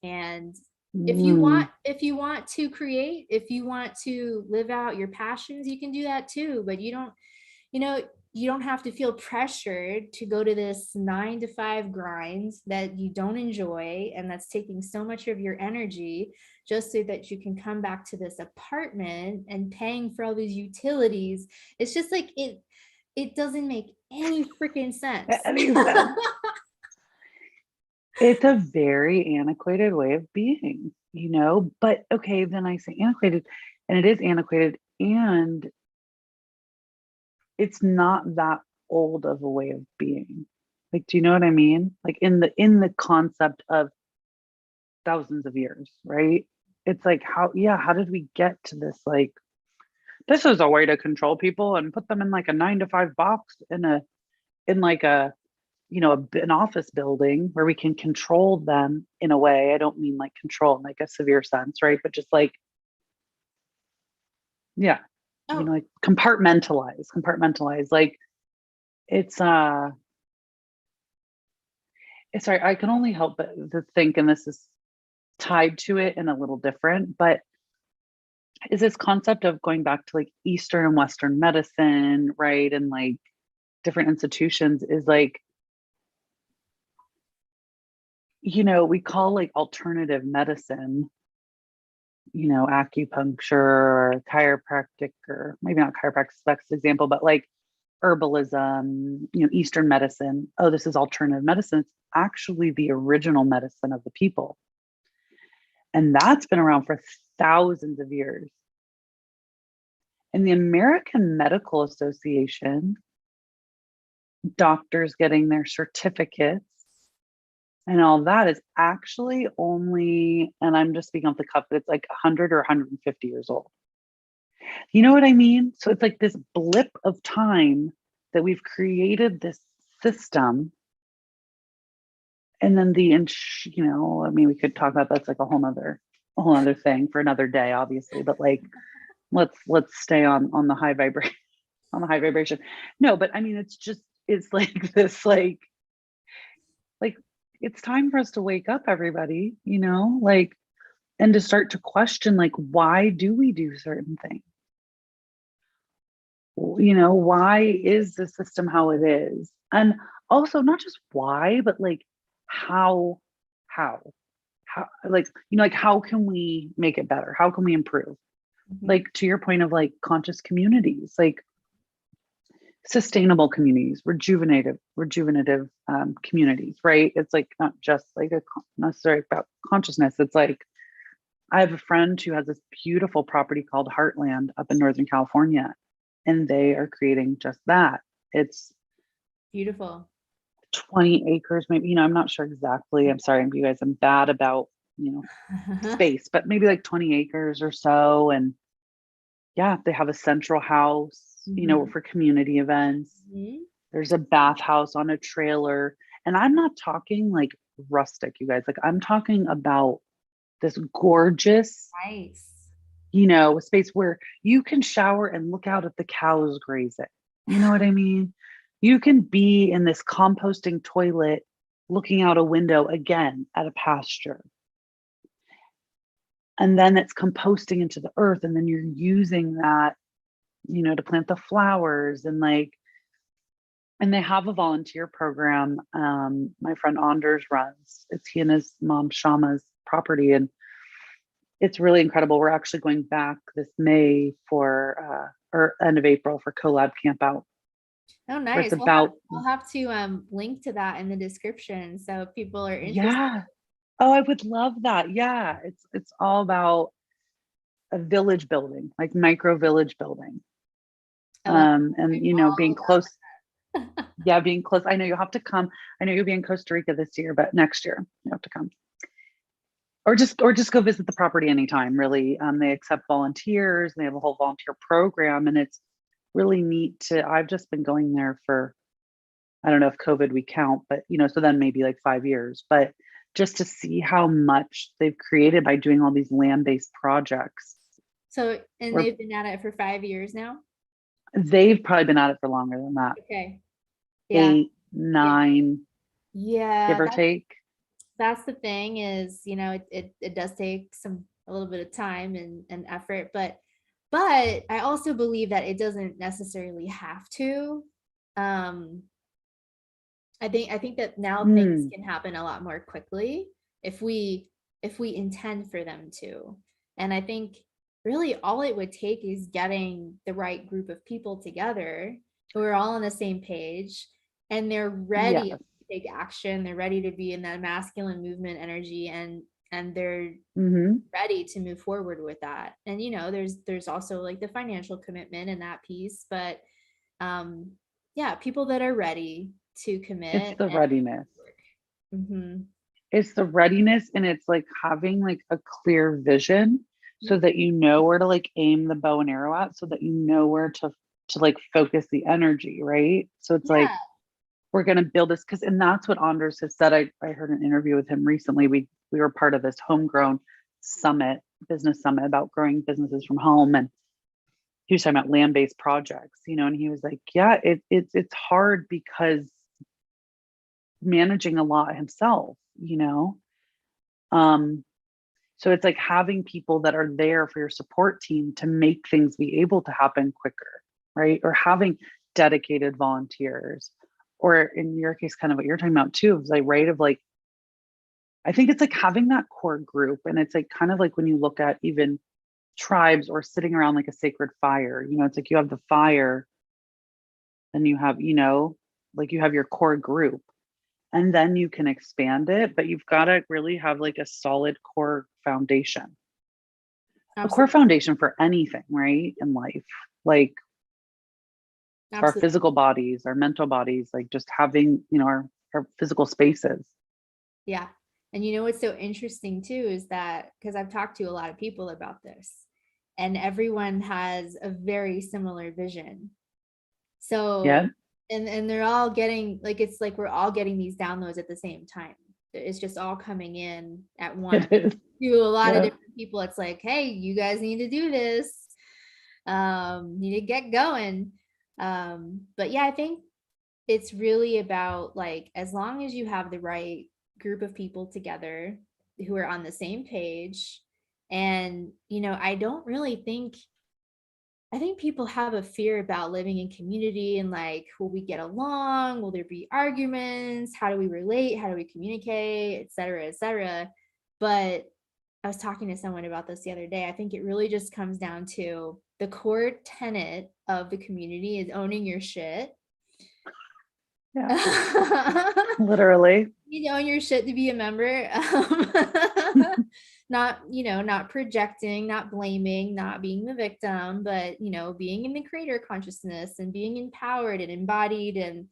And Mm. if you want to create, if you want to live out your passions, you can do that too. But you know you don't have to feel pressured to go to this 9 to 5 grind that you don't enjoy, and that's taking so much of your energy, just so that you can come back to this apartment and paying for all these utilities. It's just like, it doesn't make any freaking sense. Any sense. It's a very antiquated way of being, but okay, then I say antiquated, and it is antiquated, and it's not that old of a way of being. Like, do you know what I mean? Like, in the concept of thousands of years, right? It's like, how did we get to this? Like, this is a way to control people and put them in like a 9 to 5 box in like an office building where we can control them in a way. I don't mean like control in like a severe sense, right? But just like, yeah, Oh, like compartmentalize. Like, it's sorry, I can only help but to think, and this is tied to it and a little different, but is this concept of going back to like Eastern and Western medicine, right? And like different institutions is like, we call like alternative medicine, acupuncture or chiropractic, or maybe not chiropractic, that's the example, but like herbalism, Eastern medicine. Oh, this is alternative medicine. It's actually the original medicine of the people. And that's been around for thousands of years. In the American Medical Association, doctors getting their certificates and all that is actually only, and I'm just speaking off the cuff, but it's like 100 or 150 years old. You know what I mean? So it's like this blip of time that we've created this system. And then I mean, we could talk about that's like a whole other thing for another day, obviously, but like, let's stay on the high vibration, on the high vibration. No, but I mean, it's like this, like it's time for us to wake up, everybody, like, and to start to question, like, why do we do certain things? Why is the system how it is? And also not just why, but like how, how, like how can we make it better? How can we improve? mhm. Like, to your point of like conscious communities, like sustainable communities, rejuvenative communities, right? It's like not just like necessarily about consciousness. It's like, I have a friend who has this beautiful property called Heartland up in Northern California, and they are creating just that. It's Beautiful. 20 acres, maybe, I'm not sure exactly. I'm sorry, you guys, I'm bad about, space, but maybe like 20 acres or so. And yeah, they have a central house, Mhm. for community events. Mhm. There's a bathhouse on a trailer. And I'm not talking like rustic, you guys. Like, I'm talking about this gorgeous Nice. a space where you can shower and look out at the cows grazing. You know what I mean? You can be in this composting toilet looking out a window again at a pasture. And then it's composting into the earth. And then you're using that, to plant the flowers and and they have a volunteer program. My friend Anders runs. It's he and his mom Shama's property, and it's really incredible. We're actually going back this May for or end of April for collab camp out. Oh, Where it's nice. about We'll have to link to that in the description so if people are interested. yeah. Oh, I would love that. Yeah, it's all about a village building, like micro village building. I love And hearing all being about close. Yeah, being close. I know you'll have to come. I know you'll be in Costa Rica this year, but next year you have to come. Or just go visit the property anytime, really. They accept volunteers, and they have a whole volunteer program, and it's really neat I've just been going there for, I don't know if COVID we count, but so then maybe like 5 years, but just to see how much they've created by doing all these land-based projects. So, and Where they've been at it for 5 years now? they've probably been at it for longer than that. Okay. Yeah. 8, 9, Yeah. give or take. That's the thing is, it does take a little bit of time and effort, but I also believe that it doesn't necessarily have to. I think that now things can happen a lot more quickly if we intend for them to. And I think really all it would take is getting the right group of people together who are all on the same page and they're ready Yes. to take action. They're ready to be in that masculine movement energy and they're ready to move forward with that. And there's also like the financial commitment in that piece, but yeah, people that are ready to commit. It's the readiness. Mm-hmm. It's the readiness, and it's like having like a clear vision so that you know where to like aim the bow and arrow at, so that you know where to like focus the energy, right? So it's like we're going to build this and that's what Anders has said. I heard an interview with him recently. We were part of this homegrown business summit about growing businesses from home, and he was talking about land-based projects, and he was like, yeah, it's hard because managing a lot himself, so it's like having people that are there for your support team to make things be able to happen quicker, right? Or having dedicated volunteers, or in your case, kind of what you're talking about too, is like, right, of like, I think it's like having that core group. And it's like kind of like when you look at even tribes or sitting around like a sacred fire, it's like you have the fire and you have, like you have your core group, and then you can expand it, but you've got to really have like a solid core foundation. Absolutely. A core foundation for anything, right? In life, like our physical bodies, our mental bodies, like just having, our physical spaces. Yeah. And what's so interesting too is that, because I've talked to a lot of people about this, and everyone has a very similar vision. So yeah. And they're all getting like, it's like we're all getting these downloads at the same time. It's just all coming in at once to a lot of different people. It's like, hey, you guys need to do this. Need to get going. But yeah, I think it's really about like, as long as you have the right group of people together who are on the same page. And I think people have a fear about living in community and like, will we get along? Will there be arguments? How do we relate? How do we communicate, et cetera, et cetera. But I was talking to someone about this the other day. I think it really just comes down to the core tenet of the community is owning your shit. Yeah. Literally. You own your shit to be a member. Not projecting, not blaming, not being the victim, but being in the creator consciousness and being empowered and embodied and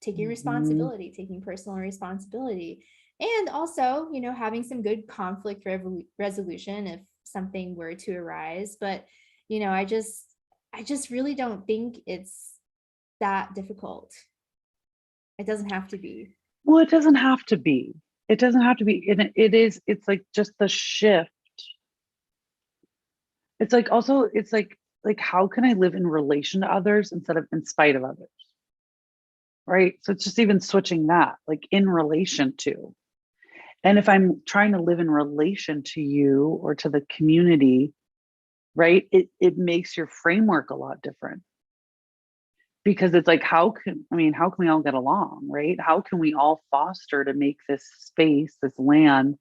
taking responsibility, taking personal responsibility. And also, having some good conflict resolution if something were to arise. But I just really don't think it's that difficult. It doesn't have to be. Well, it doesn't have to be. It doesn't have to be. And it's like just the shift It's like also, it's like how can I live in relation to others instead of in spite of others? Right. So it's just even switching that, like in relation to. And if I'm trying to live in relation to you or to the community, right, it makes your framework a lot different because it's like, how can we all get along, right? How can we all foster to make this space, this land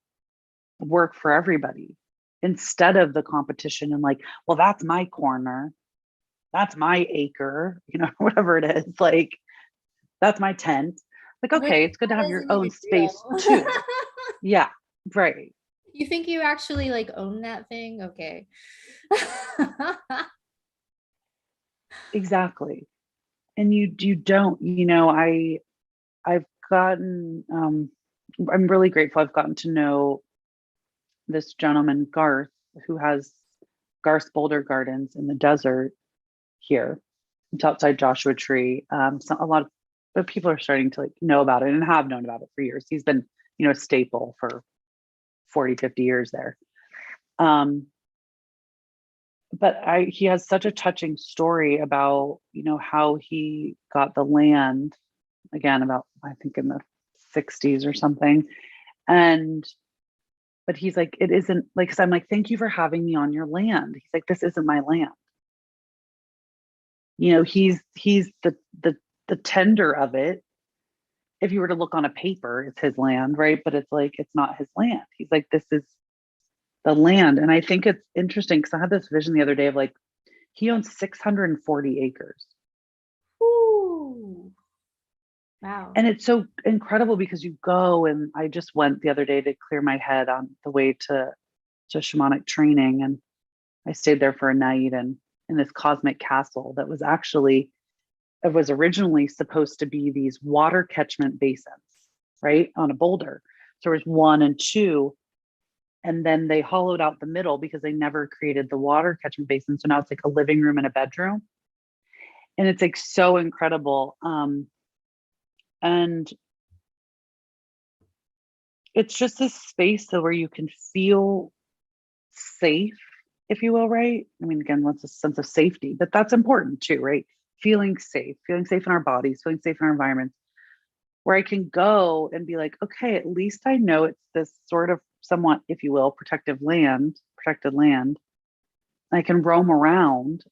work for everybody instead of the competition and like, well, that's my corner, that's my acre, whatever it is, like, that's my tent. Like, Which okay, it's good to have your doesn't own even space feel. too. Yeah, right. You think you actually like own that thing? Okay. Exactly. And you don't, I've gotten I'm really grateful I've gotten to know this gentleman, Garth, who has Garth Boulder Gardens in the desert here. It's outside Joshua Tree. So a lot of people are starting to like know about it and have known about it for years. He's been, a staple for 40, 50 years there. Um, but he has such a touching story about, how he got the land again about, I think in the 60s or something. And but he's like, it isn't like, cause I'm like, thank you for having me on your land. He's like, this isn't my land. He's the tender of it. If you were to look on a paper, it's his land, right? But it's like, it's not his land. He's like, this is the land. And I think it's interesting because I had this vision the other day of like, he owns 640 acres. Ooh, wow. And it's so incredible because you go, and I just went the other day to clear my head on the way to shamanic training. And I stayed there for a night and in this cosmic castle that was actually, it was originally supposed to be these water catchment basins, right? On a boulder. So there was one and two. And then they hollowed out the middle because they never created the water catchment basin. So now it's like a living room and a bedroom. And it's like so incredible. And it's just this space where you can feel safe, if you will, right? I mean, again, what's a sense of safety, but that's important too, right? Feeling safe in our bodies, feeling safe in our environments, where I can go and be like, okay, at least I know it's this sort of somewhat, if you will, protected land. I can roam around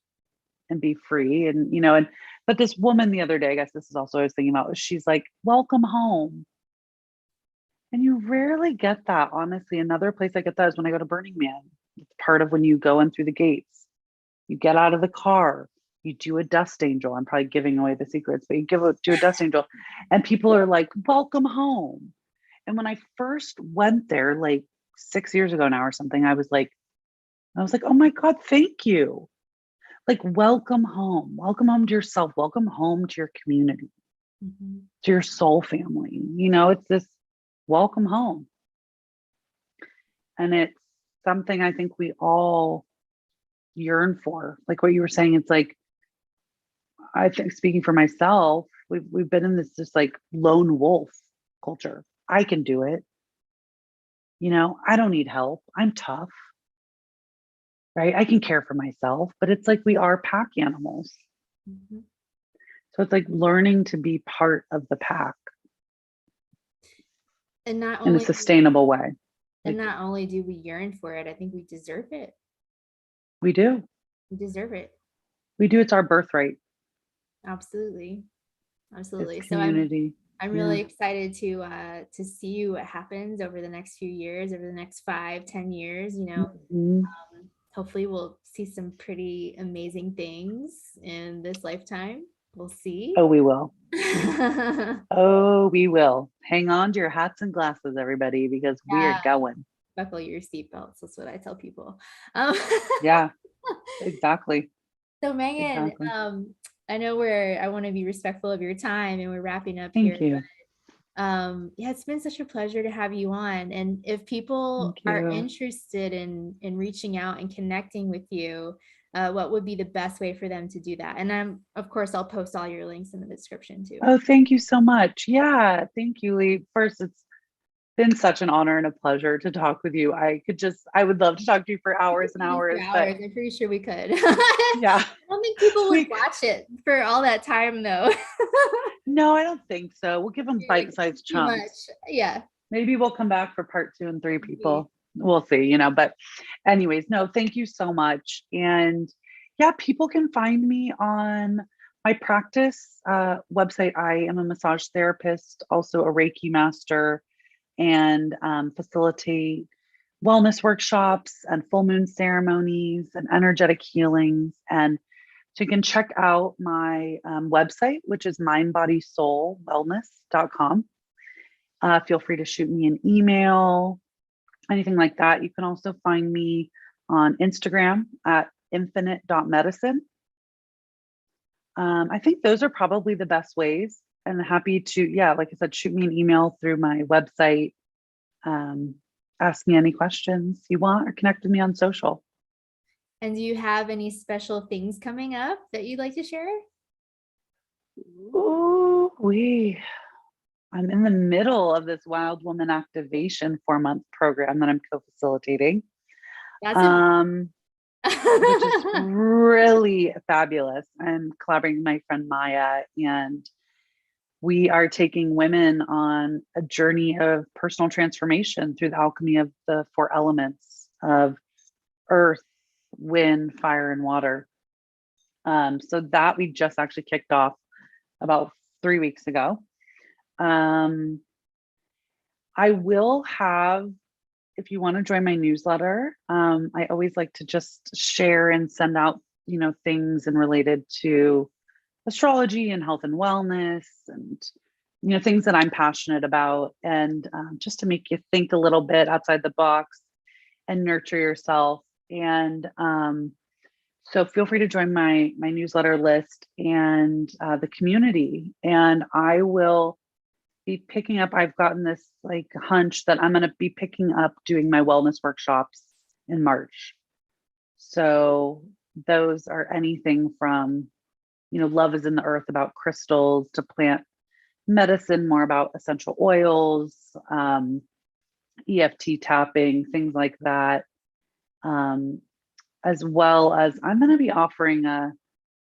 and be free. And, but this woman the other day, I guess this is also what I was thinking about, she's like, welcome home. And you rarely get that, honestly. Another place I get that is when I go to Burning Man. It's part of when you go in through the gates. You get out of the car, you do a dust angel. I'm probably giving away the secrets, but do a dust angel, and people are like, welcome home. And when I first went there, like 6 years ago now or something, I was like, oh my God, thank you. Like, welcome home to yourself, welcome home to your community, Mhm. to your soul family. It's this welcome home. And it's something I think we all yearn for. Like what you were saying, it's like, I think speaking for myself, we've been in this just like lone wolf culture. I can do it. I don't need help. I'm tough, right? I can care for myself, but it's like we are pack animals. Mhm. So it's like learning to be part of the pack And not in a only sustainable way. and Like not only do we yearn for it, I think we deserve it. we do. We deserve it. We do. It's our birthright. Absolutely. It's Absolutely. So community. I'm Yeah. really excited to see what happens over the next few years, over the next 5, 10 years, Mhm. hopefully we'll see some pretty amazing things in this lifetime. We'll see. Oh, we will. Oh, we will. Hang on to your hats and glasses, everybody, because we are Yeah, going. buckle your seatbelts. That's what I tell people. Um, Yeah, exactly. so Megan, Exactly. I know I want to be respectful of your time and we're wrapping up Thank here. you. Yeah, it's been such a pleasure to have you on. And if people Thank are you. interested in reaching out and connecting with you, what would be the best way for them to do that? And of course, I'll post all your links in the description too. Oh, thank you so much. Yeah, thank you, Leigh. First, been such an honor and a pleasure to talk with you. I would love to talk to you for We could hours and do this for hours, but hours. I'm pretty sure we could. yeah, I don't think people would we, watch it for all that time though. no, I don't think so. We'll give them You're like, this is bite-sized too much. chunks. Yeah. Maybe we'll come back for part 2 and 3 Maybe. people. We'll see, but anyways, no, thank you so much. And yeah, people can find me on my practice website. I am a massage therapist, also a Reiki master, and facilitate wellness workshops and full moon ceremonies and energetic healings. And so you can check out my website, which is mindbodysoulwellness.com. Feel free to shoot me an email, anything like that. You can also find me on Instagram at infinite.medicine. I think those are probably the best ways. And happy to, yeah, like I said, shoot me an email through my website. Ask me any questions you want or connect with me on social. And do you have any special things coming up that you'd like to share? Ooh, I'm in the middle of this Wild Woman Activation 4-month program that I'm co-facilitating, That's which is a really fabulous. I'm collaborating with my friend Maya, and we are taking women on a journey of personal transformation through the alchemy of the 4 elements of earth, wind, fire, and water. So that we just actually kicked off about 3 weeks ago. I will have, if you want to join my newsletter, I always like to just share and send out, things and related to astrology and health and wellness and, things that I'm passionate about. And just to make you think a little bit outside the box and nurture yourself. And so feel free to join my newsletter list and the community. And I will be picking up, I've gotten this like hunch that I'm going to be picking up doing my wellness workshops in March. So those are anything from, love is in the earth about crystals to plant medicine, more about essential oils, EFT tapping, things like that. As well as I'm going to be offering a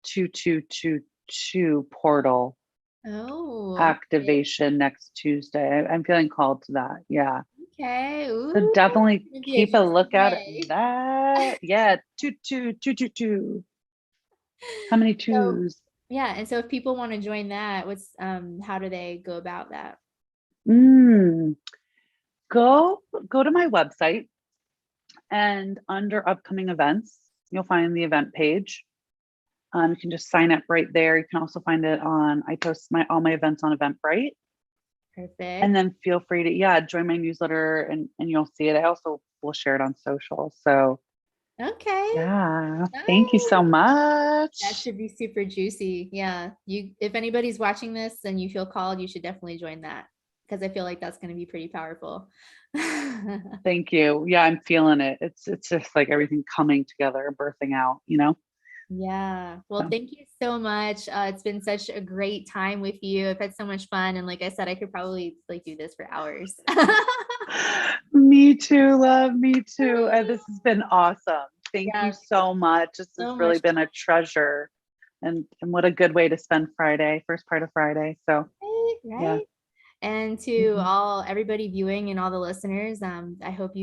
2222 portal okay. activation next Tuesday. I'm feeling called to that. Yeah. Okay. So Ooh, definitely maybe a keep a juicy look at day. that. Yeah. 22222. How many So twos? yeah, and so if people want to join that, how do they go about that? Mm. Go to my website, and under upcoming events, you'll find the event page. You can just sign up right there. You can also find it I post all my events on Eventbrite. And Perfect. then feel free to, yeah, join my newsletter and you'll see it. I also will share it on social. So Okay. yeah, thank you so Nice. That much. should be super juicy. Yeah. If anybody's watching this and you feel called, you should definitely join that because I feel like that's going to be pretty powerful. Thank you. Yeah, I'm feeling it. It's just like everything coming together, birthing out. Yeah. Well, So thank you so much. It's been such a great time with you. I've had so much fun. And like I said, I could probably like do this for hours. me too, love. Me too. This has been awesome. Thank you Yeah, so much. This has so really much been a treasure. And what a good way to spend Friday, first part of Friday. So fun, yeah. right? And to Mhm. everybody viewing and all the listeners, I hope you